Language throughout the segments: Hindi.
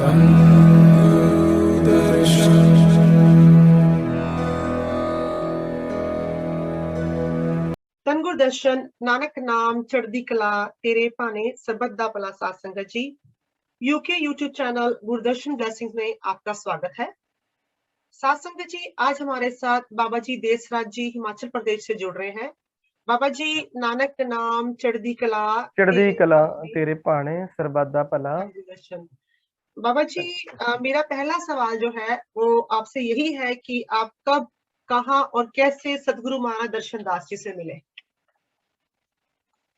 ਧੰਨ ਗੁਰਦਰਸ਼ਨ, ਨਾਨਕ ਨਾਮ ਚੜ੍ਹਦੀ ਕਲਾ, तेरे भाने सरबत दा भला। साथ संगत जी, UK YouTube channel Gurdarshan blessings में आपका स्वागत है। साथ संगत जी, आज हमारे साथ बाबा जी देसराज जी हिमाचल प्रदेश से जुड़ रहे हैं। बाबा जी, नानक नाम चढ़दी कला तेरे भाने सरबत दा भला। गुरदर्शन बाबा जी, मेरा पहला सवाल जो है वो आपसे यही है कि आप कब, कहाँ और कैसे सतगुरु महाराज दर्शन दास जी से मिले?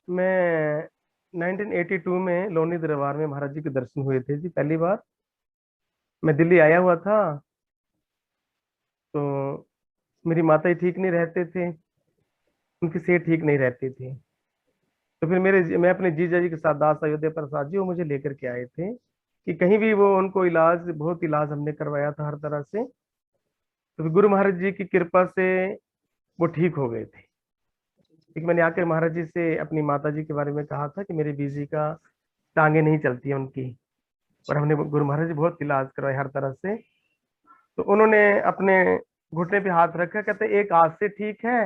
मैं 1982 में लोनी दरबार में महाराज जी के दर्शन हुए थे जी। पहली बार मैं दिल्ली आया हुआ था, तो मेरी माता ही ठीक नहीं रहते थे, उनकी सेहत ठीक नहीं रहती थी। तो फिर मैं अपने जीजा जी के साथ दास अयोध्या प्रसाद जी वो मुझे लेकर के आए थे कि कहीं भी वो उनको बहुत इलाज हमने करवाया था हर तरह से। तो फिर गुरु महाराज जी की कृपा से वो ठीक हो गए थे। एक मैंने आकर महाराज जी से अपनी माता जी के बारे में कहा था कि मेरी बीजी का टांगे नहीं चलती है उनकी, और हमने गुरु महाराज जी बहुत इलाज करवाए हर तरह से। तो उन्होंने अपने घुटने पे हाथ रखा, कहते एक आज से ठीक है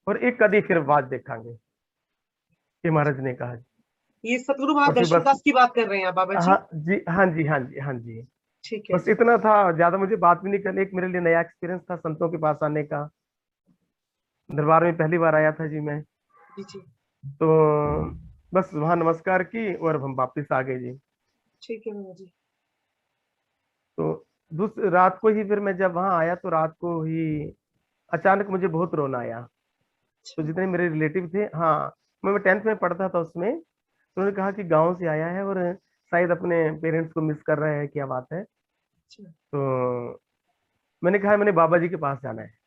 और एक कदी फिर बाद देखांगे, ये महाराज ने कहा। ये सतगुरु महाराज और फिर दर्शन बस दास की बात कर रहे हैं बाबा जी? हाँ जी, हाँ जी, हाँ जी, हाँ जी। ठीक है। बस इतना था, ज्यादा मुझे बात भी नहीं करनी। एक मेरे लिए नया एक्सपीरियंस था संतों के पास आने का। दरबार में पहली बार आया था जी मैं। जी जी, तो बस वहां नमस्कार की और हम वापिस आ गए जी। ठीक है बाबा जी। तो दूसरी रात को ही फिर मैं जब वहां आया तो रात को ही अचानक मुझे बहुत रोना आया। तो जितने मेरे रिलेटिव थे, हाँ, मैं 10th में पढ़ता था उसमें, तो उन्होंने कहा कि गांव से आया है और शायद अपने पेरेंट्स को मिस कर रहा है, क्या बात है। तो मैंने कहा मैंने बाबा जी के पास जाना है।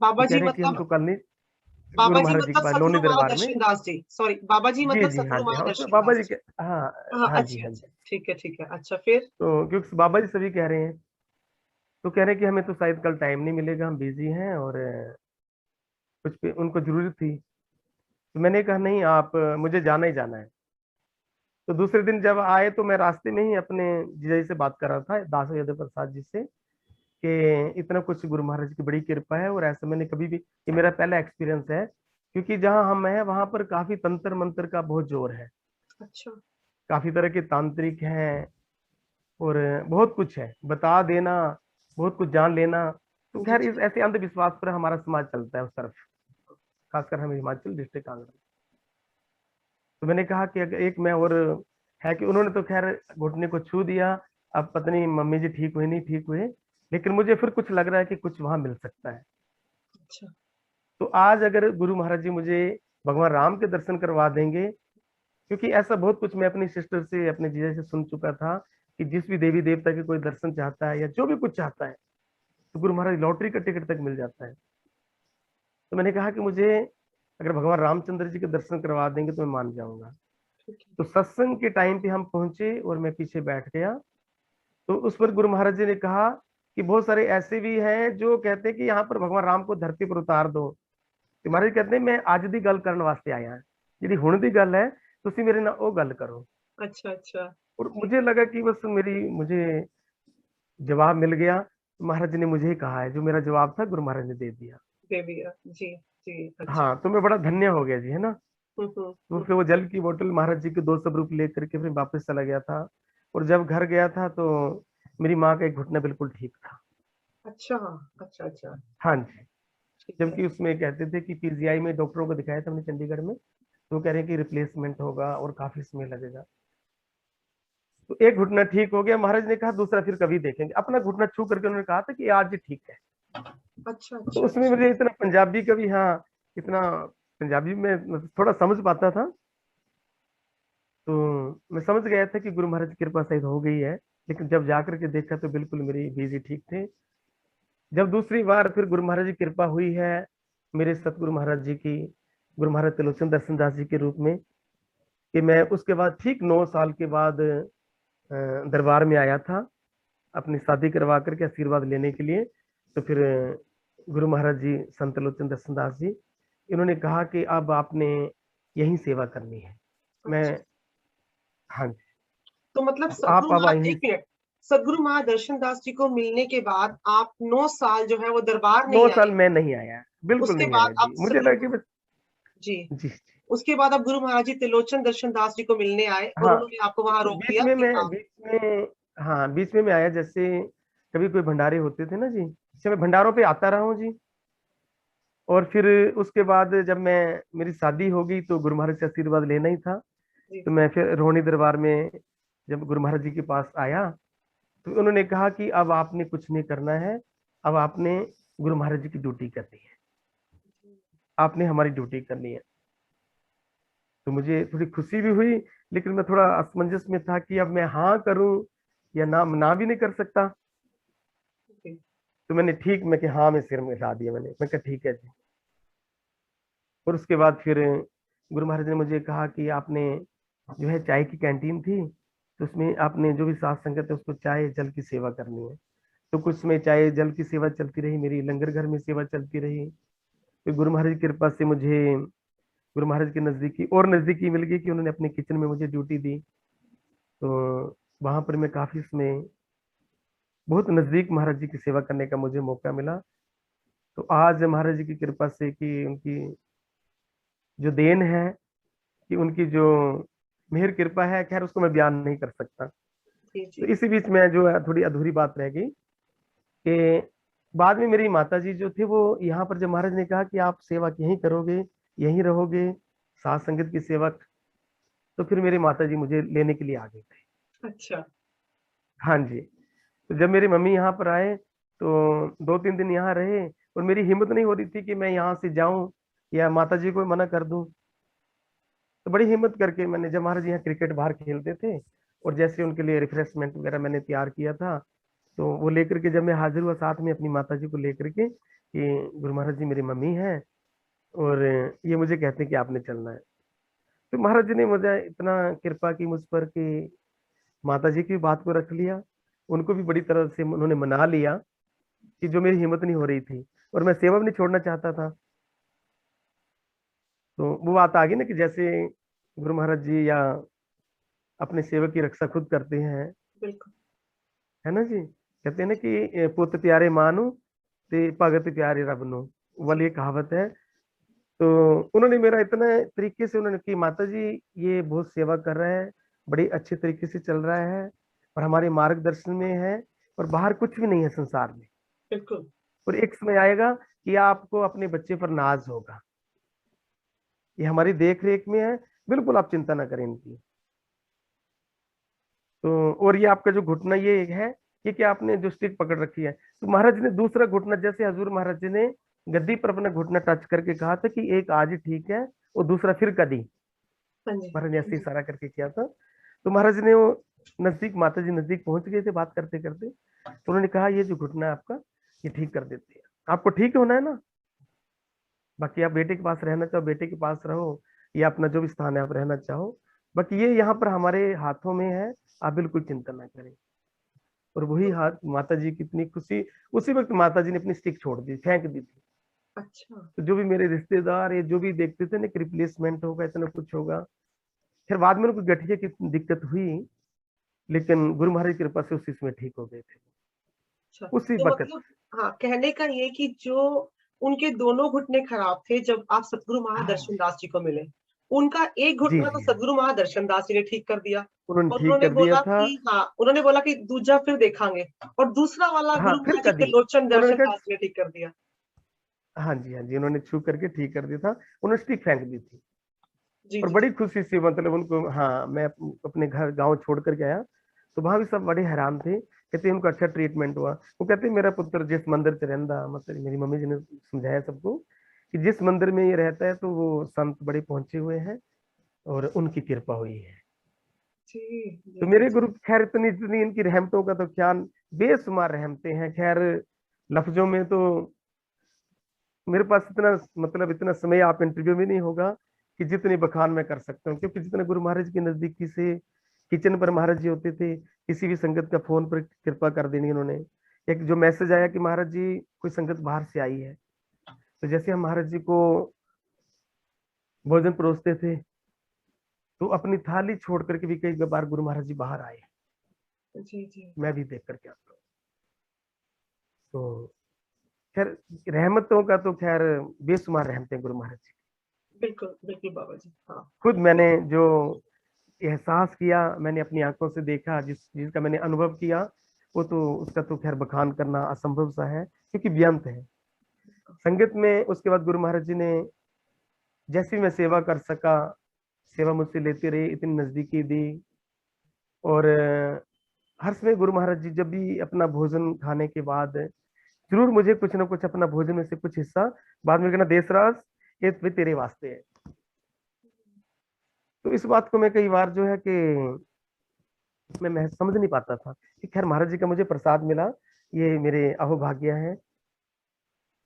बाबा तो कह जी रहे हैं कि हम मतलब तो कल नहीं, बाबा गुरु जी महाराज जी के मतलब पास लोनी सतगुरु महाराज दरबार में। दर्शन दास जी, सॉरी, बाबा जी जी मतलब जी, हाँ सतगुरु जी, हाँ, महाराज उसमें दर्शन बाबा दास जी जी। के, हाँ, हाँ, हाँ जी, अच्छा हाँ जी। अच्छा, ठीक है ठीक है। अच्छा, फिर? तो क्योंकि बाबा जी सभी कह रहे हैं, तो कह रहे हैं कि हमें तो शायद कल टाइम नहीं मिलेगा, हम बिजी हैं, और कुछ पे उनको जरूरत थी। तो मैंने कहा नहीं, आप मुझे जाना ही जाना है। तो दूसरे दिन जब आए तो मैं रास्ते में ही अपने जीजा जी से बात कर रहा था, दास अयोध्या प्रसाद जी से, कि इतना कुछ गुरु महाराज की बड़ी कृपा है। और ऐसा मैंने कभी भी, ये मेरा पहला एक्सपीरियंस है, क्योंकि जहाँ हम हैं वहां पर काफी तंत्र मंत्र का बहुत जोर है, अच्छा काफी तरह के तांत्रिक हैं, और बहुत कुछ है, बता देना, बहुत कुछ जान लेना। तो जी खैर जी, इस ऐसे अंधविश्वास पर हमारा समाज चलता है उस तरफ, खासकर हम हिमाचल डिस्ट्रिक्ट कांगड़ा। तो मैंने कहा कि अगर एक मैं और है कि उन्होंने तो खैर घुटने को छू दिया, अब पत्नी मम्मी जी ठीक हुई नहीं ठीक हुए, लेकिन मुझे फिर कुछ लग रहा है कि कुछ वहां मिल सकता है। अच्छा तो आज अगर गुरु महाराज जी मुझे भगवान राम के दर्शन करवा देंगे, क्योंकि ऐसा बहुत कुछ मैं अपनी सिस्टर से, अपने जीजा से सुन चुका था कि जिस भी देवी देवता के कोई दर्शन चाहता है या जो भी कुछ चाहता है, तो गुरु महाराज लॉटरी का टिकट तक मिल जाता है। तो मैंने कहा कि मुझे अगर भगवान रामचंद्र जी के दर्शन करवा देंगे तो मैं मान जाऊंगा। ठीक है। तो सत्संग के टाइम पे हम पहुंचे और मैं पीछे बैठ गया। तो उस पर गुरु महाराज जी ने कहा कि बहुत सारे ऐसे भी हैं जो कहते हैं कि यहाँ पर भगवान राम को धरती पर उतार दो। तो महाराज कहते हैं मैं आज दी गल करने वास्ते आया, जी हुण दी गल है, तुसी मेरे नाल ओ गल करो। अच्छा अच्छा, और मुझे लगा कि बस मुझे जवाब मिल गया। तो महाराज जी ने मुझे ही कहा है, जो मेरा जवाब था गुरु महाराज ने दे दिया। दे दिया जी जी। अच्छा। हाँ, तो मैं बड़ा धन्य हो गया जी, है ना। हम्म हम्म तो हम्म, फिर वो जल की बोतल महाराज जी के 2 स्वरूप लेकर के फिर वापस चला गया था। और जब घर गया था तो मेरी माँ का एक घुटना बिल्कुल ठीक था। अच्छा अच्छा अच्छा, हाँ जी। ठीक है। जबकि उसमें कहते थे कि पीजीआई में डॉक्टरों को दिखाया था हमने चंडीगढ़ में, तो वो कह रहे हैं कि रिप्लेसमेंट होगा और काफी समय लगेगा। तो एक घुटना ठीक हो गया, महाराज ने कहा दूसरा फिर कभी देखेंगे। अपना घुटना छू करके उन्होंने कहा था कि आज ही ठीक है। अच्छा तो अच्छा उसमें अच्छा, मुझे इतना पंजाबी का भी, हाँ, इतना पंजाबी में मतलब थोड़ा समझ पाता था। तो मैं समझ गया था कि गुरु महाराज की कृपा शायद हो गई है। लेकिन जब जाकर के देखा तो बिल्कुल मेरी बीजी ठीक थे। जब दूसरी बार फिर गुरु महाराज की कृपा हुई है मेरे सतगुरु महाराज जी की, गुरु महाराज त्रिलोचन दर्शन दास जी के रूप में, कि मैं उसके बाद ठीक 9 साल के बाद दरबार में आया था अपनी शादी करवा करके आशीर्वाद लेने के लिए। तो फिर गुरु महाराज जी संत त्रिलोचन दर्शन दास जी, इन्होंने कहा कि अब आपने यही सेवा करनी है। मैं, अच्छा। हाँ जी, तो मतलब आप सतगुरु अब महाराज, यहीं। एक मिनट, सदगुरु महादर्शन दास जी को मिलने के बाद आप 9 साल जो है वो दरबार 9 नहीं साल आए। मैं नहीं आया, बिल्कुल उसके नहीं बाद आया आप जी। मुझे लगा कि जी, जी। उसके बाद आप गुरु महाराज जी त्रिलोचन दर्शन दास जी को मिलने आए और हाँ, उन्होंने आपको वहां रोक बीच लिया में कि हाँ। बीच में मैं आया, जैसे कभी कोई भंडारे होते थे ना जी, जैसे मैं भंडारों पे आता रहा हूँ जी। और फिर उसके बाद जब मैं मेरी शादी हो गई तो गुरु महाराज से आशीर्वाद लेना ही था। जी तो मैं फिर रोहिणी दरबार में जब गुरु महाराज जी के पास आया तो उन्होंने कहा कि अब आपने कुछ नहीं करना है, अब आपने गुरु महाराज जी की ड्यूटी करनी है, आपने हमारी ड्यूटी करनी है। तो मुझे थोड़ी खुशी भी हुई, लेकिन मैं थोड़ा असमंजस में था कि अब मैं हाँ करूं या ना, ना भी नहीं कर सकता। जी तो मैंने ठीक मैं कि हाँ में सिर में हिला दिया, मैं कहा ठीक है जी। और उसके बाद फिर गुरु महाराज ने मुझे कहा कि आपने जो है चाय की कैंटीन थी, तो उसमें आपने जो भी साथ संगत है उसको चाय जल की सेवा करनी है। तो कुछ समय चाय जल की सेवा चलती रही, मेरी लंगर घर में सेवा चलती रही। फिर गुरु महाराज की कृपा से मुझे गुरु महाराज के नजदीकी और नजदीकी मिल गई कि उन्होंने अपने किचन में मुझे ड्यूटी दी। तो वहां पर मैं काफी समय बहुत नजदीक महाराज जी की सेवा करने का मुझे मौका मिला। तो आज महाराज जी की कृपा से कि उनकी जो देन है, कि उनकी जो मेहर कृपा है, खैर उसको मैं बयान नहीं कर सकता। जी तो जी इसी बीच में जो है थोड़ी अधूरी बात रह गई कि बाद में मेरी माता जी जो थे वो यहाँ पर जब महाराज ने कहा कि आप सेवा यहीं करोगे, यहीं रहोगे, साथ संगत की सेवा, तो फिर मेरी माता जी मुझे लेने के लिए आ गए थे। अच्छा हाँ जी। तो जब मेरी मम्मी यहाँ पर आए तो 2-3 दिन यहाँ रहे, और मेरी हिम्मत नहीं हो रही थी कि मैं यहाँ से जाऊं या माता जी को मना कर दूं। तो बड़ी हिम्मत करके मैंने, जब महाराज यहाँ क्रिकेट बाहर खेलते थे और जैसे उनके लिए रिफ्रेशमेंट वगैरह मैंने तैयार किया था, तो वो लेकर के जब मैं हाजिर हुआ साथ में अपनी माता जी को लेकर के कि गुरु महाराज जी मेरी मम्मी हैं और ये मुझे कहते हैं कि आपने चलना है। तो महाराज जी ने मुझे इतना कृपा की मुझ पर कि माता जी की बात को रख लिया, उनको भी बड़ी तरह से उन्होंने मना लिया कि जो मेरी हिम्मत नहीं हो रही थी, और मैं सेवा भी नहीं छोड़ना चाहता था। तो वो बात आ गई ना कि जैसे गुरु महाराज जी या अपने सेवक की रक्षा खुद करते हैं, बिल्कुल है ना जी। कहते हैं ना कि पुत प्यारे मानो ते भगत प्यारे रब नो, जी वाली एक कहावत है। तो उन्होंने मेरा इतना तरीके से उन्होंने कि माता जी ये बहुत सेवा कर रहा है, बड़ी अच्छे तरीके से चल रहा है और हमारे मार्गदर्शन में है, और बाहर कुछ भी नहीं है संसार में। बिल्कुल और एक समय आएगा कि आपको अपने बच्चे पर नाज होगा, ये हमारी देख रेख में है, बिल्कुल आप चिंता ना करें इनकी। तो और ये आपका जो घुटना ये है, ये क्या आपने जो स्टिक पकड़ रखी है, तो महाराज ने दूसरा घुटना, जैसे हजूर महाराज जी ने गद्दी पर अपना घुटना टच करके कहा था कि एक आज ठीक है और दूसरा फिर कदी, हाँ जी महाराज ने हाँ ऐसे जी इशारा करके किया था। तो महाराज ने वो नजदीक, माता जी नजदीक पहुंच गए थे बात करते करते, तो उन्होंने कहा ये जो घुटना है आपका, ये ठीक कर देते हैं, आपको ठीक होना है ना, बाकी आप बेटे के पास रहना चाहो बेटे के पास रहो, या अपना जो भी स्थान है आप रहना चाहो, बाकी ये यहाँ पर हमारे हाथों में है, आप बिल्कुल चिंता ना करें। और वही तो हाथ, माता जी की इतनी खुशी, उसी वक्त माता जी ने अपनी स्टिक छोड़ दी, फेंक दी थी। अच्छा तो जो भी मेरे रिश्तेदार, ये जो भी देखते थे ना कि रिप्लेसमेंट होगा, इतना कुछ होगा, फिर बाद में उनको गठिया की दिक्कत हुई, लेकिन गुरु महाराज की कृपा से उसी समय ठीक हो गए थे, अच्छा उसी तो वक्त। मतलब हाँ, कहने का ये कि जो उनके दोनों घुटने खराब थे जब आप सतगुरु हाँ महादर्शन दास जी को मिले, उनका एक जी घुटना तो जी हाँ, सतगुरु महादर्शन दास जी ने ठीक कर दिया। उन्होंने और ठीक उन्होंने कर दिया बोला था। कि हाँ, उन्होंने बोला कि दूजा फिर देखांगे। और दूसरा वाला हाँ गुरु फिर महाराज जी कदी, त्रिलोचन उन्होंने दर्शन कहा, दास जी ने ठीक कर दिया। हाँ जी उन्होंने छू करके ठीक कर दिया था, उन्होंने स्टिक फेंक दी थी। जी और जी बड़ी खुशी से मतलब उनको, हाँ मैं अपने घर गांव छोड़ करके आया, तो वहां भी सब बड़े हैरान थे, कहते उनको अच्छा ट्रीटमेंट हुआ। वो कहते मेरा पुत्र जिस मंदिर से रहता, मतलब मेरी मम्मी जी ने समझाया सबको कि जिस मंदिर में ये रहता है तो वो संत बड़े पहुंचे हुए हैं और उनकी कृपा हुई है। जी तो जी जी मेरे जी गुरु खैर इतनी इतनी इनकी रहमतों का तो क्या बेशुमार रहमतें हैं, खैर लफ्जों में तो मेरे पास इतना, मतलब इतना समय आप इंटरव्यू में नहीं होगा कि जितनी बखान मैं कर सकता हूँ, क्योंकि जितने गुरु महाराज की नजदीकी से किचन पर महाराज जी होते थे, किसी भी संगत का फोन पर कृपा कर देनी उन्होंने। एक जो मैसेज आया कि महाराज जी कोई संगत बाहर से आई है, तो जैसे हम महाराज जी को भोजन परोसते थे, तो अपनी थाली छोड़ करके भी कई बार गुरु महाराज जी बाहर आए, जी जी मैं भी देख करके आता हूँ। तो खैर रहमतों का तो खैर बेशुमार रहमतें गुरु महाराज जी। बिल्कुल बिल्कुल बाबा जी। हाँ खुद मैंने जो एहसास किया, मैंने अपनी आंखों से देखा, जिसका मैंने अनुभव किया, वो तो उसका तो खैर बखान करना असंभव सा है, क्योंकि बेअंत है संगत में। उसके बाद गुरु महाराज जी ने जैसी मैं सेवा कर सका, सेवा मुझसे लेते रहे, इतनी नजदीकी दी। और हर समय गुरु महाराज जी जब भी अपना भोजन खाने के बाद जरूर मुझे कुछ ना कुछ अपना भोजन में से कुछ हिस्सा बाद में कहना, देसराज ये भी तेरे वास्ते है। तो इस बात को मैं कई बार जो है कि मैं समझ नहीं पाता था कि खैर महाराज जी का मुझे प्रसाद मिला, ये मेरे अहोभाग्य है।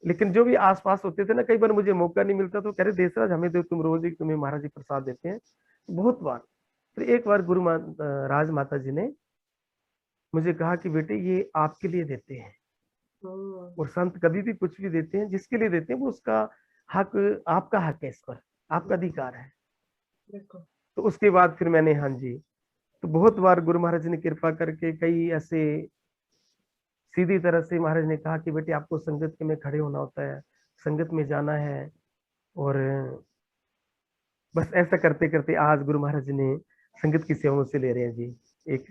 लेकिन जो भी आसपास होते थे ना, कई बार मुझे मौका नहीं मिलता तो कह रहे, देसराज हमें तो तुम रोज ही तुम्हें महाराज जी प्रसाद देते हैं। बहुत बार। फिर एक बार राज माता जी ने मुझे कहा कि बेटे ये आपके लिए देते हैं, हम्म, और संत कभी भी कुछ भी देते हैं, जिसके लिए देते हैं वो उसका हक, आपका हक है, इस पर आपका अधिकार है। बिल्कुल। तो उसके बाद फिर मैंने, हाँ जी, तो बहुत बार गुरु महाराज ने कृपा करके कई ऐसे सीधी तरह से महाराज ने कहा कि बेटे आपको संगत के में खड़े होना होता है, संगत में जाना है। और बस ऐसा करते करते आज गुरु महाराज ने संगत की सेवा मुझसे ले रहे हैं जी, एक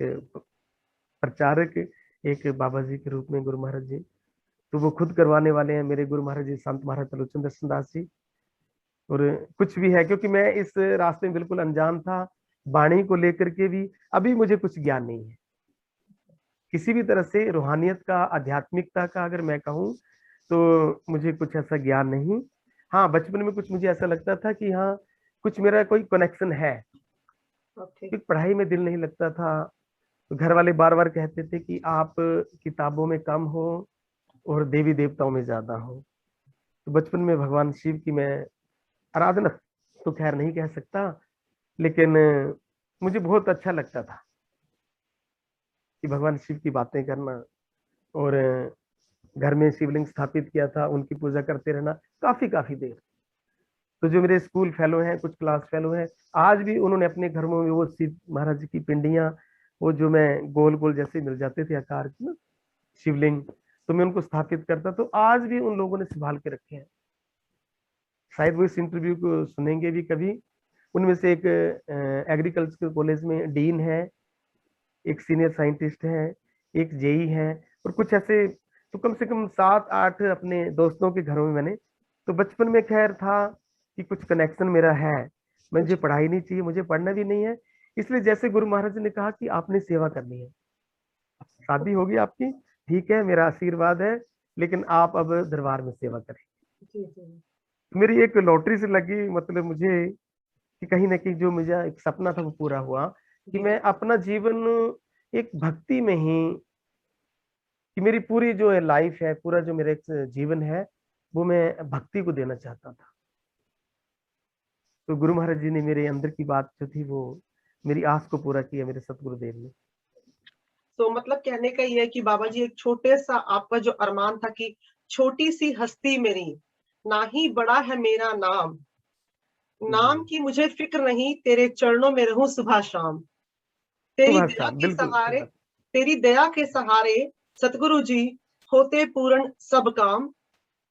प्रचारक, एक बाबा जी के रूप में गुरु महाराज जी। तो वो खुद करवाने वाले हैं मेरे गुरु महाराज जी, संत महाराज त्रिलोचन दर्शन दास जी। और कुछ भी है, क्योंकि मैं इस रास्ते में बिल्कुल अनजान था, वाणी को लेकर के भी अभी मुझे कुछ ज्ञान नहीं है किसी भी तरह से, रूहानियत का, आध्यात्मिकता का अगर मैं कहूँ तो मुझे कुछ ऐसा ज्ञान नहीं। हाँ, बचपन में कुछ मुझे ऐसा लगता था कि हाँ कुछ मेरा कोई कनेक्शन है, ओके। क्योंकि पढ़ाई में दिल नहीं लगता था। तो घर वाले बार बार कहते थे कि आप किताबों में कम हो और देवी देवताओं में ज्यादा हो। तो बचपन में भगवान शिव की मैं आराधना तो खैर नहीं कह सकता, लेकिन मुझे बहुत अच्छा लगता था कि भगवान शिव की बातें करना। और घर में शिवलिंग स्थापित किया था, उनकी पूजा करते रहना काफी काफी देर। तो जो मेरे स्कूल फेलो हैं, कुछ क्लास फेलो हैं, आज भी उन्होंने अपने घरों में वो शिव महाराज जी की पिंडियां, वो जो मैं गोल गोल जैसे मिल जाते थे आकार की ना शिवलिंग, तो मैं उनको स्थापित करता, तो आज भी उन लोगों ने संभाल के रखे हैं। शायद वो इस इंटरव्यू को सुनेंगे भी कभी। उनमें से एक एग्रीकल्चर कॉलेज में डीन है, एक सीनियर साइंटिस्ट है, एक जेई है, और कुछ ऐसे। तो कम से कम 7-8 अपने दोस्तों के घरों में मैंने, तो बचपन में खैर था कि कुछ कनेक्शन मेरा है। मुझे जी पढ़ाई नहीं चाहिए, मुझे पढ़ना भी नहीं है। इसलिए जैसे गुरु महाराज ने कहा कि आपने सेवा करनी है, शादी होगी आपकी, ठीक है, मेरा आशीर्वाद है, लेकिन आप अब दरबार में सेवा करें। जी जी मेरी एक लॉटरी से लगी, मतलब मुझे कि कहीं ना कहीं जो मुझे एक सपना था वो पूरा हुआ, कि जी मैं जी अपना जीवन एक भक्ति में ही, कि मेरी पूरी जो है लाइफ है, पूरा जो मेरा एक जीवन है, वो मैं भक्ति को देना चाहता था। तो गुरु महाराज जी ने मेरे अंदर की बात जो थी वो मेरी आस को पूरा किया, मेरे सतगुरुदेव ने। तो मतलब कहने का ये है कि बाबा जी, एक छोटे सा आपका जो अरमान था कि छोटी सी हस्ती मेरी, ना ही बड़ा है मेरा नाम, नाम जी, की मुझे फिक्र नहीं, तेरे चरणों में रहूं सुबह शाम, तेरी सुबह दया शाम, के बिल्कुल सही सहारे, बात। तेरी दया के सहारे सतगुरु जी होते पूर्ण सब काम,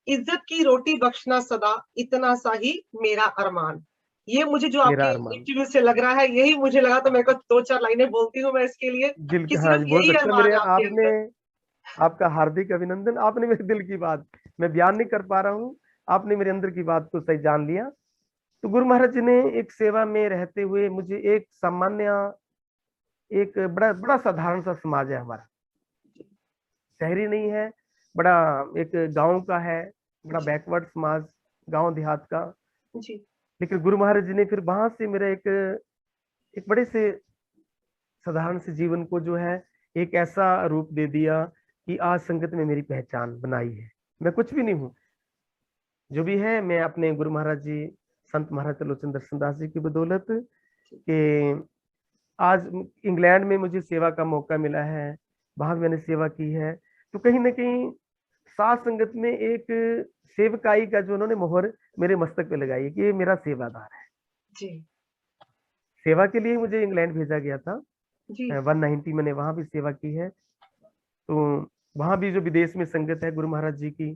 इज्जत की रोटी बख्शना सदा, इतना सा ही मेरा अरमान। ये मुझे जो आपके मेरा अरमान, इंटरव्यू से लग रहा है, यही मुझे लगा, तो मेरे को 2-4 लाइनें बोलती हूँ मैं इसके लिए, दिल कि हाँ सिर्फ जी, बहुत यही अच्छा। अरमान मेरे है आपके आपने, अंदर। आपका हार्दिक अभिनंदन। आपने मेरे दिल की बात, मैं बयान नहीं कर पा रहा हूँ, आपने मेरे अंदर की बात को सही जान लिया। तो गुरु महाराज जी ने एक सेवा में रहते हुए मुझे एक सामान्य, एक बड़ा बड़ा साधारण सा समाज है हमारा, शहरी नहीं है, बड़ा एक गांव का है, बड़ा जी बैकवर्ड समाज, गांव देहात का। जी लेकिन गुरु महाराज जी ने फिर वहां से मेरा एक एक बड़े से साधारण से जीवन को जो है एक ऐसा रूप दे दिया कि आज संगत में मेरी पहचान बनाई है। मैं कुछ भी नहीं हूँ, जो भी है मैं अपने गुरु महाराज जी, संत महाराज त्रिलोचन दर्शन दास जी की बदौलत, कि आज इंग्लैंड में मुझे सेवा का मौका मिला है, वहां भी मैंने सेवा की है। तो कहीं ना कहीं साथ संगत में एक सेवकाई का जो उन्होंने मोहर मेरे मस्तक पे लगाई है कि ये मेरा सेवादार है। जी सेवा के लिए मुझे इंग्लैंड भेजा गया था। जी 190 मैंने वहां भी सेवा की है। तो वहां भी जो विदेश में संगत है गुरु महाराज जी की,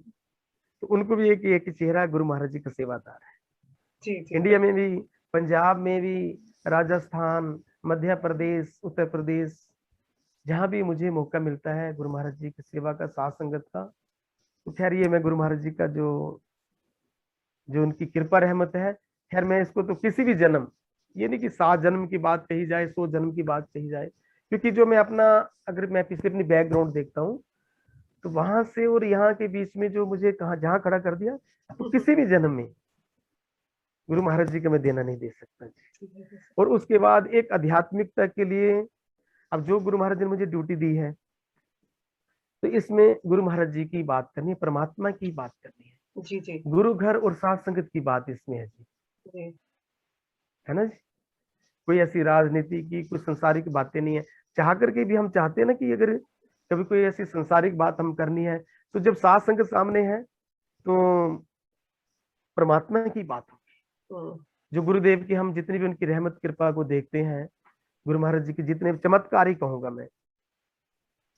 तो उनको भी एक चेहरा गुरु महाराज जी का सेवादार है। जी जी इंडिया में भी, पंजाब में भी, राजस्थान, मध्य प्रदेश, उत्तर प्रदेश, जहां भी मुझे मौका मिलता है गुरु महाराज जी की सेवा का, साथ संगत का, तो खैर ये मैं गुरु महाराज जी का जो जो उनकी कृपा रहमत है, खैर मैं इसको तो किसी भी जन्म, ये नहीं कि 7 जन्म की बात कही जाए, 100 जन्म की बात कही जाए, क्योंकि जो मैं अपना, अगर मैं पिछले अपनी बैकग्राउंड देखता हूँ, तो वहां से और यहाँ के बीच में जो मुझे कहा जहाँ खड़ा कर दिया, तो किसी भी जन्म में गुरु महाराज जी का मैं देना नहीं दे सकता जी। और उसके बाद एक आध्यात्मिकता के लिए, अब जो गुरु महाराज जी ने मुझे ड्यूटी दी है, तो इसमें गुरु महाराज जी की बात करनी है, परमात्मा की बात करनी है, जी जी गुरु घर और साथ संगत की बात इसमें है जी, जी है ना जी। कोई ऐसी राजनीति की, कुछ संसारिक बातें नहीं है। चाह करके भी हम चाहते हैं ना कि अगर कभी कोई ऐसी संसारिक बात हम करनी है, तो जब साथ संगत सामने है तो परमात्मा की बात होगी। जो गुरुदेव की हम जितनी भी उनकी रहमत कृपा को देखते हैं, गुरु महाराज जी के जितने चमत्कार ही कहूंगा मैं,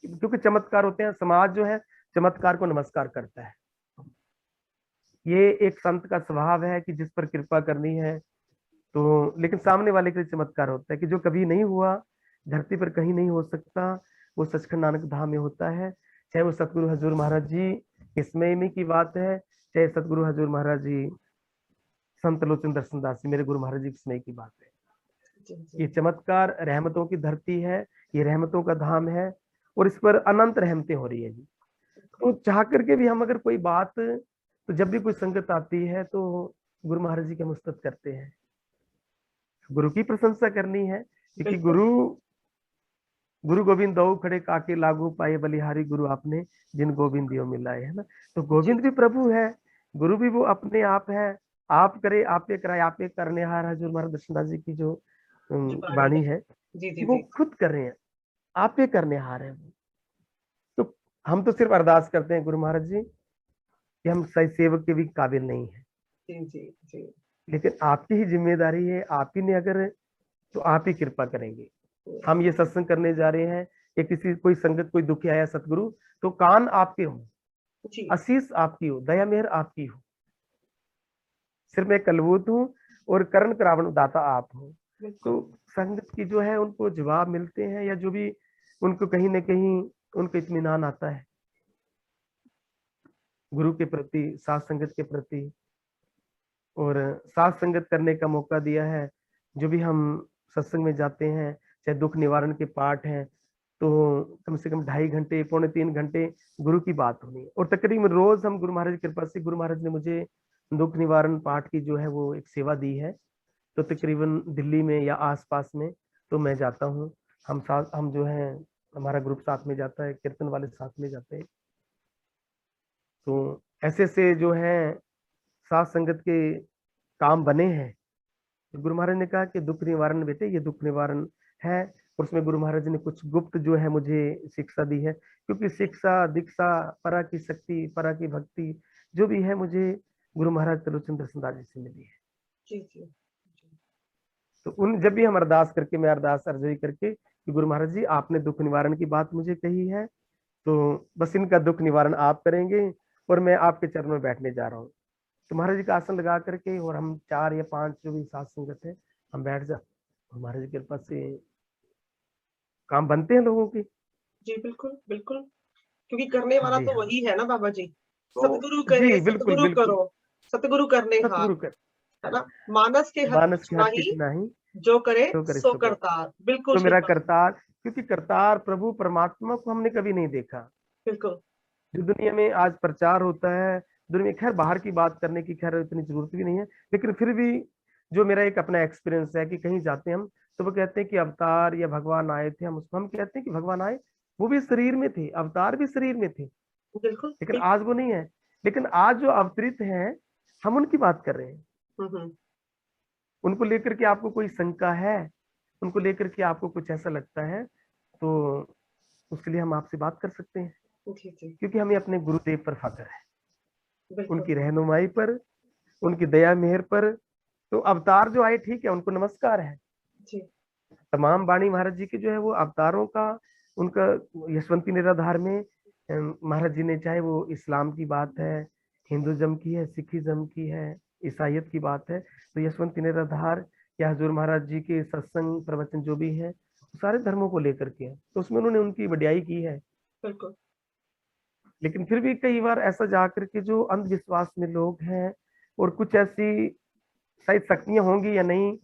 क्योंकि चमत्कार होते हैं, समाज जो है चमत्कार को नमस्कार करता है। ये एक संत का स्वभाव है कि जिस पर कृपा करनी है, तो लेकिन सामने वाले के लिए चमत्कार होता है कि जो कभी नहीं हुआ, धरती पर कहीं नहीं हो सकता, वो सचखंड नानक धाम में होता है। चाहे वो सतगुरु हजूर महाराज जी इसमय में की बात है, चाहे सतगुरु हजूर महाराज जी संत लोचन दर्शन दास जी मेरे गुरु महाराज जी इसमय की बात है। ये चमत्कार रहमतों की धरती है, ये रहमतों का धाम है, और इस पर अनंत रहमतें हो रही है जी। तो चाह करके भी हम अगर कोई बात, तो जब भी कोई संगत आती है तो गुरु महाराज जी के मुस्तक करते हैं, गुरु की प्रशंसा करनी है, क्योंकि गुरु गुरु गोविंद दो खड़े काके लागू पाए बलिहारी गुरु आपने जिन गोविंद दियो मिलाए, है ना। तो गोविंद भी प्रभु है, गुरु भी वो अपने आप है। आप करे आपे कराए, आपे करने हार हजूर महाराज दर्शनदास जी की जो वाणी है, जी जी वो जी खुद कर रहे हैं, आपे करने हार है। तो हम तो सिर्फ अरदास करते हैं गुरु महाराज जी कि हम सही सेवक के भी काबिल नहीं है, जी जी जी लेकिन आपकी ही जिम्मेदारी है, आप ही ने अगर, तो आप ही कृपा करेंगे। हम ये सत्संग करने जा रहे हैं, कि किसी कोई संगत कोई दुखी आया सतगुरु, तो कान आपके हो, जी आशीष आपकी हो, दया मेहर आपकी हो, सिर्फ मैं कलबूत हूँ और करण करावण दाता आप हो। तो संगत की जो है उनको जवाब मिलते हैं, या जो भी उनको कहीं ना कहीं उनको इत्मीनान आता है गुरु के प्रति, साथ संगत के प्रति, और साथ संगत करने का मौका दिया है। जो भी हम सत्संग में जाते हैं, चाहे दुख निवारण के पाठ हैं, तो कम से कम 2.5 घंटे, 2.75 घंटे गुरु की बात होनी है। और तकरीबन रोज हम गुरु महाराज की कृपा से, गुरु महाराज ने मुझे दुख निवारण पाठ की जो है वो एक सेवा दी है, तो तकरीबन दिल्ली में या आसपास में तो मैं जाता हूँ। हम जो है, हमारा ग्रुप साथ में जाता है, कीर्तन वाले साथ में जाते हैं। तो ऐसे से जो है साथ संगत के काम बने हैं। तो गुरु महाराज ने कहा कि दुख निवारण बेटे, ये दुख निवारण है, और उसमें गुरु महाराज ने कुछ गुप्त जो है मुझे शिक्षा दी है, क्योंकि शिक्षा दीक्षा परा की शक्ति, परा की भक्ति जो भी है मुझे गुरु महाराज त्रिलोचन दर्शनदास जी से मिली है। जी जी तो उन जब भी हम अरदास करके, मैं अरदास अर्जी करके कि गुरु महाराज जी आपने दुख निवारण की बात मुझे कही है, तो बस इनका दुख निवारण आप करेंगे, और मैं आपके चरण में बैठने जा रहा हूँ। तो महाराज जी का आसन लगा करके, और हम 4 या 5 जो भी साथ संगत है, हम बैठ जा, महाराज जी के कृपा से काम बनते हैं लोगों के। जी बिल्कुल बिल्कुल, क्योंकि करने वाला जी तो हाँ। वही है ना बाबा जी। तो सतगुरु करे जी बिल्कुल सतगुरु बिल्कुल, करो, सतगुरु करने हार, सतगुरु कर, है ना। मानस के हर मानस कुछ की हर नाही, किछ नाही, जो करे तो करे सो सो कर, करतार। बिल्कुल तो ठीक मेरा बात। करतार, क्योंकि करतार प्रभु परमात्मा को हमने कभी नहीं देखा। बिल्कुल जो दुनिया में आज प्रचार होता है, दुनिया में, खैर बाहर की बात करने की खैर इतनी जरूरत भी नहीं है, लेकिन फिर भी जो मेरा एक अपना एक्सपीरियंस है कि कहीं जाते हैं हम, तो वो कहते हैं कि अवतार या भगवान आए थे, हम कहते हैं कि भगवान आए, वो भी शरीर में थे, अवतार भी शरीर में थे, बिल्कुल लेकिन बिल्कुल। आज वो नहीं है। लेकिन आज जो अवतरित हैं, हम उनकी बात कर रहे हैं। हम्म। उनको लेकर के आपको कोई शंका है, उनको लेकर के आपको कुछ ऐसा लगता है, तो उसके लिए हम आपसे बात कर सकते हैं, जी जी क्योंकि हमें अपने गुरुदेव पर फख्र है, बिल्कुल। उनकी रहनुमाई पर, उनकी दया मेहर पर। तो अवतार जो आए ठीक है, उनको नमस्कार है, जी तमाम वाणी महाराज जी के जो है वो अवतारों का, उनका यशवंती निराधार में महाराज जी ने, चाहे वो इस्लाम की बात है, हिंदुज्म की है, सिखिज्म की है, ईसाइयत की बात है, तो यशवंती निराधार या हजूर महाराज जी के सत्संग प्रवचन जो भी है सारे धर्मों को लेकर के हैं, तो उसमें उन्होंने उनकी वड्याई की है। बिल्कुल। लेकिन फिर भी कई बार ऐसा जाकर के जो अंधविश्वास में लोग हैं, और कुछ ऐसी शायद शक्तियां होंगी या नहीं,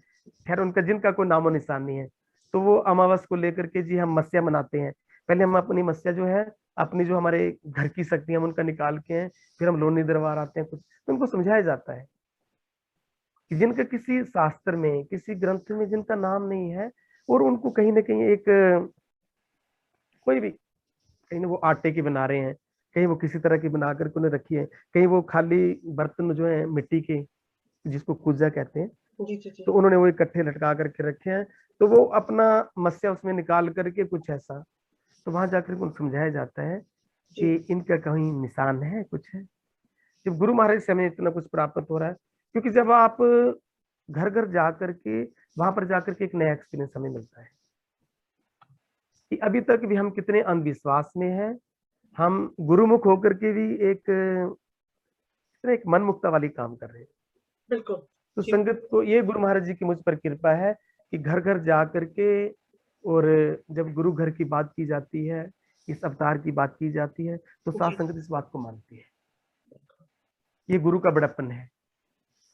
खैर उनका जिनका कोई नामो निशान नहीं है, तो वो अमावस को लेकर के जी हम मस्या मनाते हैं। पहले हम अपनी मस्या जो है, अपनी जो हमारे घर की शक्ति हम उनका निकाल के हैं, फिर हम लोनी दरबार आते हैं कुछ, तो उनको समझाया जाता है कि जिनका किसी शास्त्र में, किसी ग्रंथ में जिनका नाम नहीं है, और उनको कहीं ना कहीं एक कोई भी, कहीं ना वो आटे की बना रहे हैं, कहीं वो किसी तरह की बना करके उन्हें रखी है, कहीं वो खाली बर्तन जो है मिट्टी के, जिसको कुजा कहते हैं, जी जी जी। तो उन्होंने वो इकट्ठे लटका करके रखे हैं, तो वो अपना मस्या उसमें निकाल करके कुछ ऐसा, तो वहां जाकर उनको समझाया जाता है जी कि इनका कहीं निशान है, कुछ है। जब गुरु महाराज से हमें इतना कुछ प्राप्त हो रहा है, क्योंकि जब आप घर घर जा करके, वहां पर जाकर के एक नया एक्सपीरियंस हमें मिलता है कि अभी तक भी हम कितने अंधविश्वास में हैं, हम गुरुमुख होकर के भी एक मन मुक्ता वाली काम कर रहे हैं। बिल्कुल। तो जी संगत को ये गुरु महाराज जी की मुझ पर कृपा है कि घर घर जा करके, और जब गुरु घर की बात की जाती है, इस अवतार की बात की जाती है, तो साथ जी। संगत इस बात को मानती है। ये गुरु का बड़प्पन है।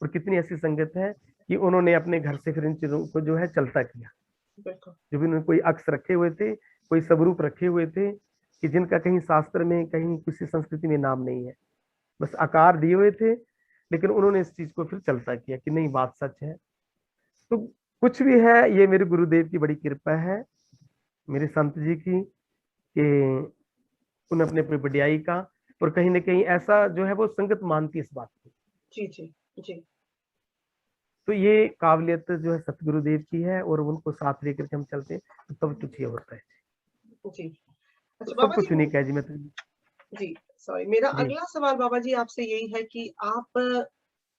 और कितनी ऐसी संगत है कि उन्होंने अपने घर से फिर इन चीजों को जो है चलता किया। बिल्कुल। जो भी उन्होंने कोई अक्स रखे हुए थे, कोई स्वरूप रखे हुए थे, कि जिनका कहीं शास्त्र में, कहीं किसी संस्कृति में नाम नहीं है, बस आकार दिए हुए थे, लेकिन उन्होंने इस चीज को फिर चलता किया कि नहीं, बात सच है। तो कुछ भी है, ये मेरे गुरुदेव की बड़ी कृपा है, मेरे संत जी की, कि उन्हें अपने अपने बढ़ियाई का, और कहीं ना कहीं ऐसा जो है वो संगत मानती है इस बात को। जी जी जी। तो ये काबिलियत जो है सतगुरुदेव की है, और उनको साथ लेकर के हम चलते हैं, तो तब कुछ ये होता है। जी। तो अच्छा सब बाबा कुछ जी। यूनिक है जी। मैं तो जी सॉरी, मेरा जी अगला सवाल बाबा जी आपसे यही है कि आप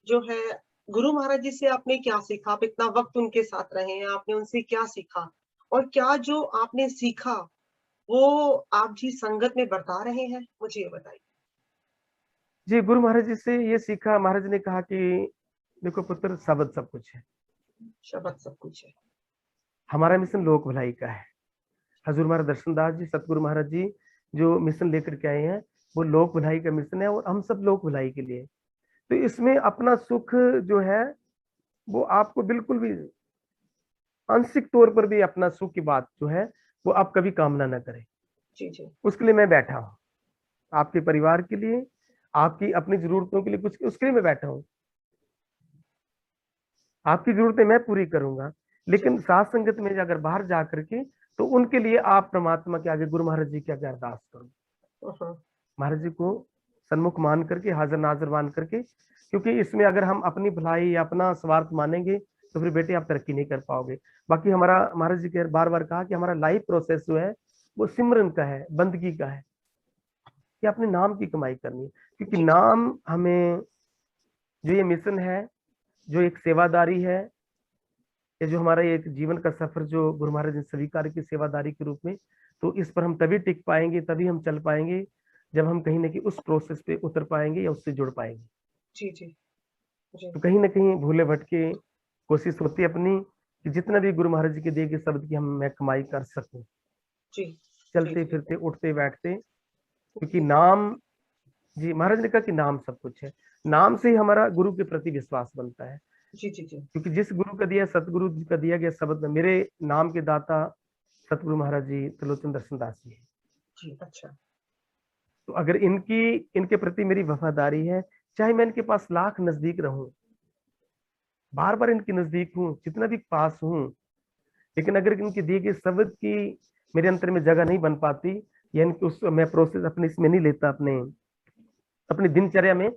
जो है गुरु महाराज जी से आपने क्या सीखा? आप इतना वक्त उनके साथ रहे हैं, आपने उनसे क्या सीखा? और क्या जो आपने सीखा वो आप जी संगत में बरता रहे हैं? मुझे ये बताइए। जी, गुरु महाराज जी से ये सीखा, महाराज ने कहा कि देखो पुत्र, शब्द सब कुछ है। शब्द सब कुछ है। हमारा मिशन लोक भलाई का है। हजूर महाराज दर्शन दास जी, सतगुरु महाराज जी जो मिशन लेकर के आए हैं, वो लोक भलाई का मिशन है, और हम सब लोक भलाई के लिए। तो इसमें अपना सुख जो है, वो आपको बिल्कुल भी आंशिक तौर पर भी अपना सुख की बात जो है, वो आप कभी कामना ना करें। जी जी। उसके लिए मैं बैठा हूँ, आपके परिवार के लिए, आपकी अपनी जरूरतों के लिए, कुछ उसके लिए मैं बैठा हूँ। आपकी जरूरतें मैं पूरी करूंगा, जी। लेकिन साथ संगत में अगर बाहर जा करके, तो उनके लिए आप परमात्मा के आगे गुरु महाराज जी के आगे अरदास करो, हम्म। महाराज जी को सन्मुख मान करके, हाजिर नाजिर मान करके। क्योंकि इसमें अगर हम अपनी भलाई या अपना स्वार्थ मानेंगे, तो फिर बेटे आप तरक्की नहीं कर पाओगे। बाकी हमारा, महाराज जी के बार बार कहा कि हमारा लाइफ प्रोसेस जो है वो सिमरन का है, बंदगी का है, कि अपने नाम की कमाई करनी है। क्योंकि जी नाम हमें, जो ये मिशन है, जो एक सेवादारी है, ये जो हमारा एक जीवन का सफर जो गुरु महाराज ने स्वीकार की सेवादारी के रूप में, तो इस पर हम तभी टिक पाएंगे, तभी हम चल पाएंगे, जब हम कहीं ना कहीं उस प्रोसेस पे उतर पाएंगे या उससे जुड़ पाएंगे। जी जी जी। तो कहीं ना कहीं भूले भटके कोशिश होती है अपनी, कि जितना भी गुरु महाराज जी के दिए गए शब्द की हम मैं कमाई कर सकूं, जी जी चलते जी फिरते उठते बैठते। क्योंकि जी। नाम, जी महाराज ने कहा कि नाम सब कुछ है। नाम से ही हमारा गुरु के प्रति विश्वास बनता है। जी जी जी। क्योंकि जिस गुरु का दिया, सतगुरु जी का दिया गया शब्द, मेरे नाम के दाता सतगुरु महाराज जी त्रिलोचन दर्शन दास जी है। जी। अच्छा। तो अगर इनके प्रति मेरी वफादारी है, चाहे मैं इनके पास लाख नजदीक रहूं, बार बार इनके नजदीक हूं, जितना भी पास हूं, लेकिन अगर इनके दिए गए शब्द की मेरे अंतर में जगह नहीं बन पाती, या इनकी उस मैं प्रोसेस अपने इसमें नहीं लेता, अपने अपनी दिनचर्या में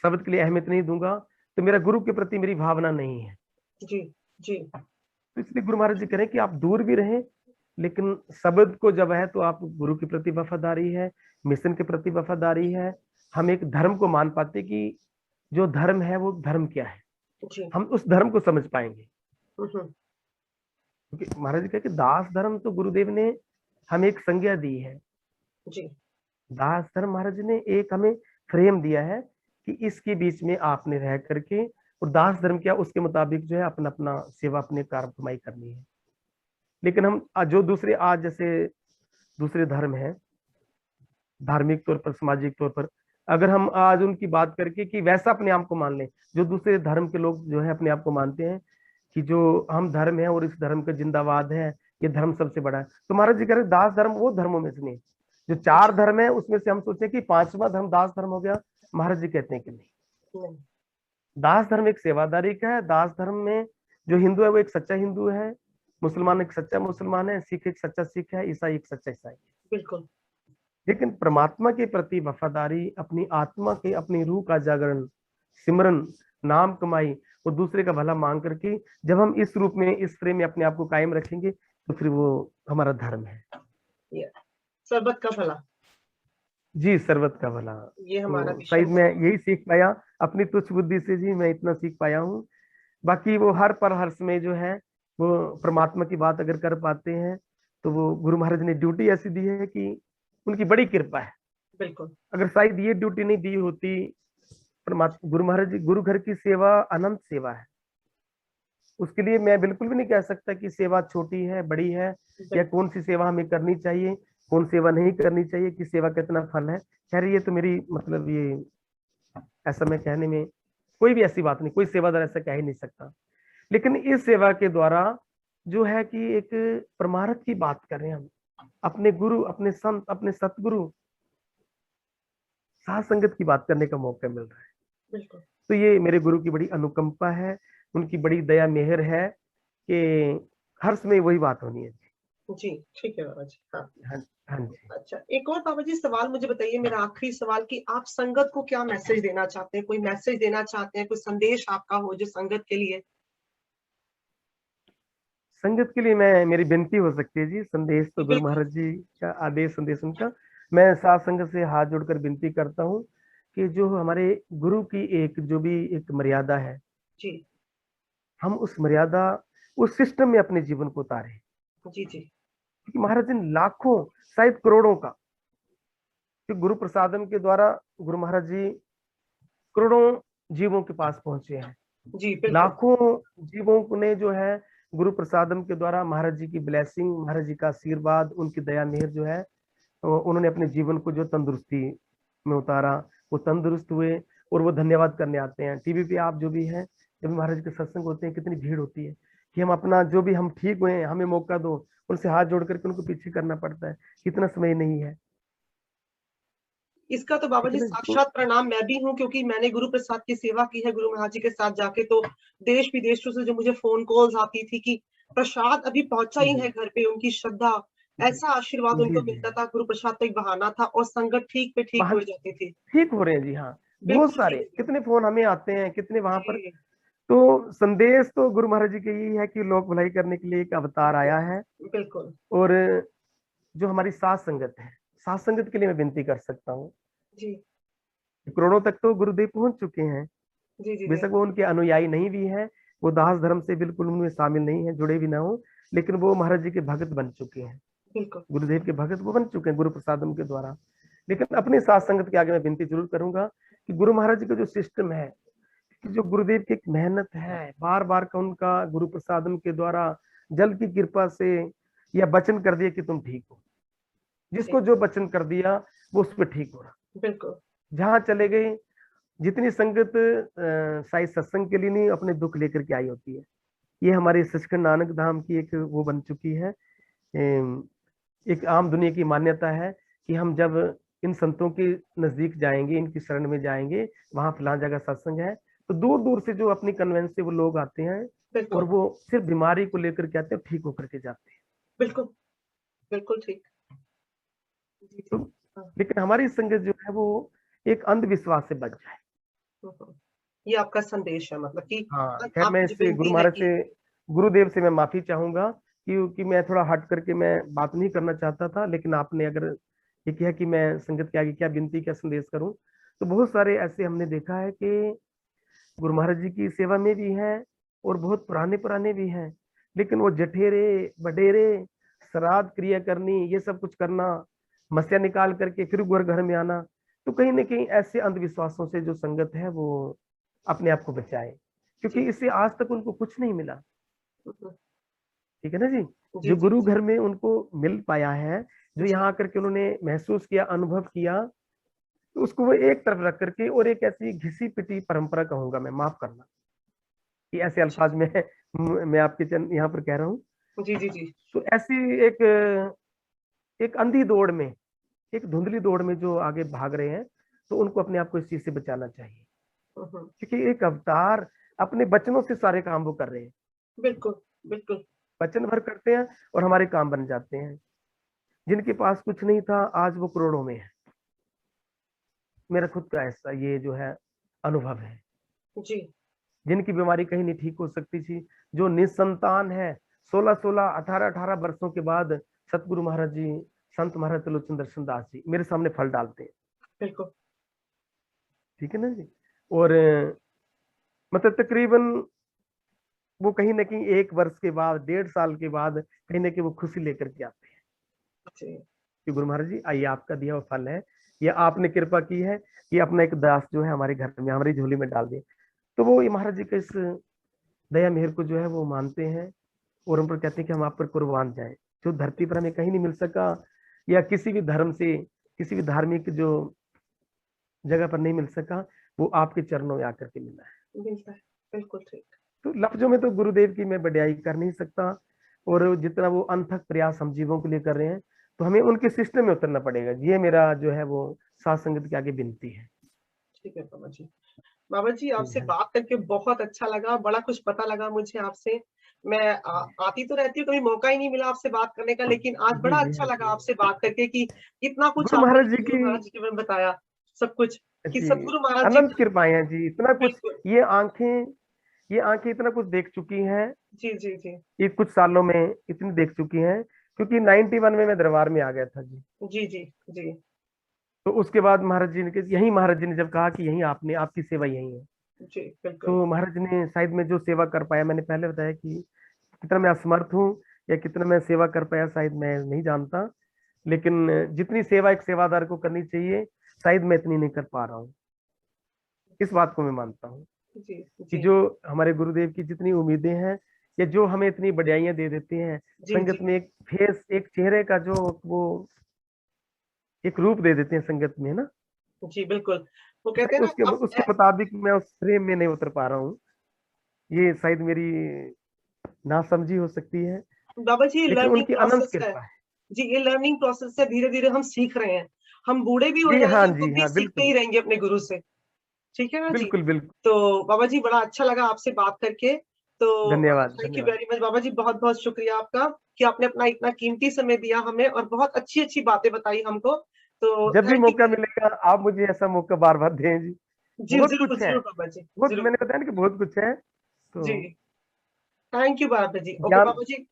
शब्द के लिए अहमियत नहीं दूंगा, तो मेरा गुरु के प्रति मेरी भावना नहीं है। जी जी। तो इसलिए गुरु महाराज जी कह रहे हैं कि आप दूर भी रहें, लेकिन शब्द को जब है, तो आप गुरु के प्रति वफादारी है, मिशन के प्रति वफादारी है। हम एक धर्म को मान पाते कि जो धर्म है वो धर्म क्या है, जी। हम उस धर्म को समझ पाएंगे। हम्म। क्योंकि महाराज जी कहे कि दास धर्म तो गुरुदेव ने हमें एक संज्ञा दी है जी। दास धर्म महाराज जी ने एक हमें फ्रेम दिया है कि इसके बीच में आपने रह करके, और दास धर्म क्या, उसके मुताबिक जो है अपना अपना सेवा, अपने कार्य कमाई करनी है। लेकिन हम जो दूसरे आज जैसे दूसरे धर्म है, धार्मिक तौर पर, सामाजिक तौर पर, अगर हम आज उनकी बात करके कि वैसा अपने आप को मान लें, जो दूसरे धर्म के लोग जो है अपने आप को मानते हैं कि जो हम धर्म है और इस धर्म का जिंदाबाद है, ये धर्म सबसे बड़ा है, तो महाराज जी कह रहे दास धर्म वो धर्मों में से नहीं, जो चार धर्म है उसमें से हम सोचे कि पांचवा धर्म दास धर्म हो गया। महाराज जी कहते हैं कि नहीं, दास धर्म एक सेवादारी का है। दास धर्म में जो हिंदू है वो एक सच्चा हिंदू है, मुसलमान एक सच्चा मुसलमान है, सिख एक सच्चा सिख है, ईसाई एक सच्चा ईसाई है। बिल्कुल। लेकिन परमात्मा के प्रति वफादारी, अपनी आत्मा के, अपनी रूह का जागरण, सिमरन, नाम कमाई और दूसरे का भला मांग करके जब हम इस रूप में, इस फ्रेम में अपने आप को कायम रखेंगे तो फिर वो हमारा धर्म है। सर्बत का भला। जी, सर्वत का भला। ये हमारा तो शायद मैं यही सीख पाया अपनी तुच्छ बुद्धि से जी, मैं इतना सीख पाया हूँ। बाकी वो हर पर हर समय जो है वो परमात्मा की बात अगर कर पाते हैं तो वो गुरु महाराज ने ड्यूटी ऐसी दी है कि उनकी बड़ी कृपा है। बिल्कुल। अगर शायद ये ड्यूटी नहीं दी होती, परमात्मा गुरु महाराज जी, गुरु घर की सेवा अनंत सेवा है। उसके लिए मैं बिल्कुल भी नहीं कह सकता कि सेवा छोटी है, बड़ी है, या कौन सी सेवा हमें करनी चाहिए, कौन सेवा नहीं करनी चाहिए, कि सेवा कितना फल है। खैर ये तो मेरी मतलब ये ऐसा मैं कहने में कोई भी ऐसी बात नहीं, कोई सेवादार ऐसा कह ही नहीं सकता। लेकिन इस सेवा के द्वारा जो है कि एक परमार्थ की बात कर रहे हैं हम, अपने गुरु, अपने संत, अपने सतगुरु, साथ संगत की बात करने का मौका मिल रहा है। बिल्कुल। तो ये मेरे गुरु की बड़ी अनुकंपा है, उनकी बड़ी दया मेहर है कि हर समय वही बात होनी है। जी ठीक है बाबा जी। हाँ हाँ जी। अच्छा, एक और बाबा जी सवाल मुझे बताइए, मेरा आखिरी सवाल, कि आप संगत को क्या मैसेज देना चाहते हैं? कोई मैसेज देना चाहते हैं, कोई संदेश आपका हो जो संगत के लिए? संगत के लिए मैं, मेरी विनती हो सकती है जी, संदेश तो गुरु बिल्कुल। महाराज जी का आदेश, संदेश उनका। मैं साथ संगत से हाथ जोड़कर विनती करता हूँ कि जो हमारे गुरु की एक जो भी एक मर्यादा है, जी हम उस मर्यादा, उस सिस्टम में अपने जीवन को उतारें। जी जी। क्योंकि महाराज जी लाखों, शायद करोड़ों का, कि गुरु प्रसादम के द्वारा गुरु महाराज जी करोड़ों जीवों के पास पहुंचे हैं। जी बिल्कुल। लाखों जीवों को ने जो है गुरु प्रसादम के द्वारा महाराज जी की ब्लेसिंग, महाराज जी का आशीर्वाद, उनकी दया मेहर जो है, तो उन्होंने अपने जीवन को जो तंदुरुस्ती में उतारा, वो तंदुरुस्त हुए और वो धन्यवाद करने आते हैं। टीवी पे आप जो भी है, जब महाराज के सत्संग होते हैं, कितनी भीड़ होती है कि हम अपना जो भी, हम ठीक हुए हैं, हमें मौका दो, उनसे हाथ जोड़ करके उनको पीछे करना पड़ता है, कितना समय नहीं है। इसका तो बाबा ठीक जी है ना। तो साक्षात प्रणाम मैं भी हूँ, क्योंकि मैंने गुरु प्रसाद की सेवा की है गुरु महाराज जी के साथ जाके। तो देश विदेशों से जो मुझे फोन कॉल्स आती थी कि प्रसाद अभी पहुंचा ही है घर पे, उनकी श्रद्धा, ऐसा आशीर्वाद जी उनको जी, मिलता था। गुरु प्रसाद तो एक बहाना था, और संगत ठीक पे ठीक वहां हो जाती थी। ठीक हो रहे हैं जी। हाँ, बहुत बिल्कुल सारे, ठीक है। कितने फोन हमें आते हैं, कितने वहां पर। जी तो संदेश तो गुरु महाराज जी का यही है कि लोक भलाई करने के लिए एक अवतार आया है। बिल्कुल। और जो हमारी साथ संगत है, साथ संगत के लिए मैं विनती कर सकता हूँ, जी करोड़ों तक तो गुरुदेव पहुंच चुके हैं। जी जी जी। बेशक वो उनके अनुयायी नहीं भी हैं, वो दास धर्म से बिल्कुल उनमें शामिल नहीं है, जुड़े भी ना हो, लेकिन वो महाराज जी के भगत बन चुके हैं, बिल्कुल। गुरुदेव के भगत वो बन चुके हैं गुरु प्रसादम के द्वारा। लेकिन अपने साथ संगत के आगे मैं विनती जरूर करूंगा कि गुरु महाराज जी का जो सिस्टम है, कि जो गुरुदेव की एक मेहनत है, बार बार का उनका गुरु प्रसादम के द्वारा जल की कृपा से या वचन कर दिया कि तुम ठीक हो, जिसको जो वचन कर दिया वो उस पर ठीक हो रहा। बिल्कुल। जहां चले गए, जितनी संगत शायद सत्संग के लिए नहीं, अपने दुख लेकर के आई होती है। ये हमारे सचखंड नानक धाम की एक वो बन चुकी है, एक आम दुनिया की मान्यता है कि हम जब इन संतों के नजदीक जाएंगे, इनकी शरण में जाएंगे, वहां फलां जगह सत्संग है, तो दूर दूर से जो अपनी कन्वेंस से वो लोग आते हैं, और बिल्कुल। वो सिर्फ बीमारी को लेकर के आते हैं, ठीक होकर के जाते हैं। बिल्कुल। बिल्कुल ठीक। जी तो जी। हाँ। लेकिन हमारी संगत जो है वो एक अंधविश्वास से बच जाए। ये आपका संदेश है, मतलब कि हाँ, बस खैर मैं आपकी जो इससे गुरु विनती है महाराज कि से, गुरुदेव से मैं माफी चाहूंगा, क्योंकि मैं थोड़ा हट करके मैं बात नहीं करना चाहता था। लेकिन आपने अगर ये किया कि मैं संगत के आगे क्या विनती, क्या संदेश करूं, तो बहुत सारे ऐसे हमने देखा है कि गुरु महाराज जी की सेवा में भी हैं और बहुत पुराने पुराने भी हैं, लेकिन वो जठेरे बडेरे श्राद्ध क्रिया करनी, ये सब कुछ करना, मस्या निकाल करके फिर घर में आना, तो कहीं ना कहीं ऐसे अंधविश्वासों से जो संगत है वो अपने आप को बचाए, क्योंकि जी इससे आज तक उनको कुछ नहीं मिला। हम्म, ठीक है ना जी। जी जो जी गुरु जी घर में उनको मिल पाया है, जो जी यहाँ आकर के उन्होंने महसूस किया, अनुभव किया, तो उसको वो एक तरफ रख करके, और एक ऐसी घिसी पिटी परंपरा कहूंगा मैं, माफ करना कि ऐसे अल्फाज में मैं आपके यहाँ पर कह रहा हूँ। जी जी जी तो ऐसी एक एक अंधी दौड़ में, एक धुंधली दौड़ में जो आगे भाग रहे हैं, तो उनको अपने आप को इस चीज से बचाना चाहिए, हम्म, क्योंकि एक अवतार अपने वचनों से सारे काम वो कर रहे हैं। बिल्कुल बिल्कुल वचन भर करते हैं और हमारे काम बन जाते हैं। जिनके पास कुछ नहीं था, आज वो करोड़ों में है। मेरा खुद का ऐसा ये जो है अनुभव है। जी जिनकी बीमारी कहीं नहीं ठीक हो सकती थी, जो निसंतान है, 16-16 18-18 वर्षों के बाद सतगुरु महाराज जी, संत महाराज त्रिलोचन दर्शन दास जी मेरे सामने फल डालते हैं। बिल्कुल ठीक है ना जी। और मतलब तकरीबन वो कहीं ना कहीं 1 वर्ष के बाद, 1.5 साल के बाद कहीं ना कहीं वो खुशी लेकर के आते हैं जी कि गुरु महाराज जी आइए, आपका दिया हुआ फल है, या आपने कृपा की है कि अपना एक दास जो है हमारे घर में, हमारी झोली में डाल दिए। तो वो ये महाराज जी के इस दया मेहर को जो है वो मानते हैं, और हम पर कहते हैं कि हम आप पर कुर्बान जाएं। जो धरती पर हमें कहीं नहीं मिल सका, या किसी भी धर्म से, किसी भी धार्मिक जो जगह पर नहीं मिल सका, वो आपके चरणों में आकर के मिला है। मिलता है, बिल्कुल ठीक। तो लफ्जों में तो गुरुदेव की मैं बढ़ियाई कर नहीं सकता, और जितना वो अनथक प्रयास हम जीवों के लिए कर रहे हैं, तो हमें उनके सिस्टम में उतरना पड़ेगा। ये मेरा जो है वो साथ संगत के आगे विनती है। ठीक है बाबा जी। बाबा जी जी आपसे हाँ। बात करके बहुत अच्छा लगा, बड़ा कुछ पता लगा मुझे आपसे। मैं आती तो रहती हूँ, कभी मौका ही नहीं मिला आपसे बात करने का, लेकिन आज जी बड़ा जी अच्छा हाँ लगा जी। आपसे बात करके कि इतना कुछ गुरु आपने महाराज जी मुझे गुरु की महाराज जी के बारे में बताया, सब कुछ कि जी सतगुरु महाराज जी अनंत कृपाएं हैं जी, इतना कुछ। बिल्कुल। ये आंखें, ये आंखें इतना कुछ देख चुकी हैं, जी जी जी ये कुछ सालों में इतनी देख चुकी हैं, क्योंकि 91 में मैं दरबार में आ गया था जी। जी जी जी तो उसके बाद महाराज जी ने, यही महाराज जी ने जब कहा कि यही आपने, आपकी सेवा यही है, जी बिल्कुल। तो महाराज ने शायद मैं जो सेवा कर पाया, मैंने पहले बताया कि कितना मैं असमर्थ हूँ, या कितना मैं सेवा कर पाया शायद मैं नहीं जानता, लेकिन जितनी सेवा एक सेवादार को करनी चाहिए, शायद मैं इतनी नहीं कर पा रहा हूँ। इस बात को मैं मानता हूँ जी कि जी जो हमारे गुरुदेव की जितनी उम्मीदें हैं, या जो हमें इतनी बढ़ाइयाँ दे देते हैं, जी संगत जी में एक फेस, एक चेहरे का जो वो एक रूप दे देते हैं संगत में ना, जी बिल्कुल। वो कहते शायद हैं उसके ना अब उसके मुताबिक मैं उस फ्रेम में नहीं उतर पा रहा हूँ। ये शायद मेरी नासमझी हो सकती है, बाबा जी लेकिन लर्निंग उनकी अनंत प्रोसेस है। कृपा है। जी ये लर्निंग प्रोसेस है, धीरे धीरे हम सीख रहे हैं। हम बूढ़े भी हो जाएंगे तो जी भी हाँ, सीखते ही बिल्कुल रहेंगे अपने गुरु से। ठीक है ना जी। बिल्कुल बिल्कुल। तो बाबा जी बड़ा अच्छा लगा आपसे बात करके। तो धन्यवाद थैंक यू धन्यवाद। वेरी मच बाबा जी, बहुत बहुत शुक्रिया आपका कि आपने अपना इतना कीमती समय दिया हमें और बहुत अच्छी अच्छी बातें बताई हमको। तो जब भी थैंक यू मौका वेरी मिलेगा आप मुझे ऐसा मौका बार बार दें जी। मच। जी बहुत जरूर कुछ है, जरूर बाबा जी, बहुत, जरूर। मैंने बताया ना कि बहुत कुछ है। जी तो thank you Baba ji. Okay Gyan, Baba जी।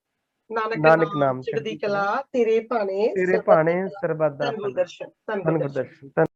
नानक नानक नाम नाम चढ़दी चढ़ती कला कला, तेरे भाने तेरे सरबत दा पाने भला। सर्वदा धन फल। गुरदर्शन, धन धन गुरदर्शन। गुरदर्शन।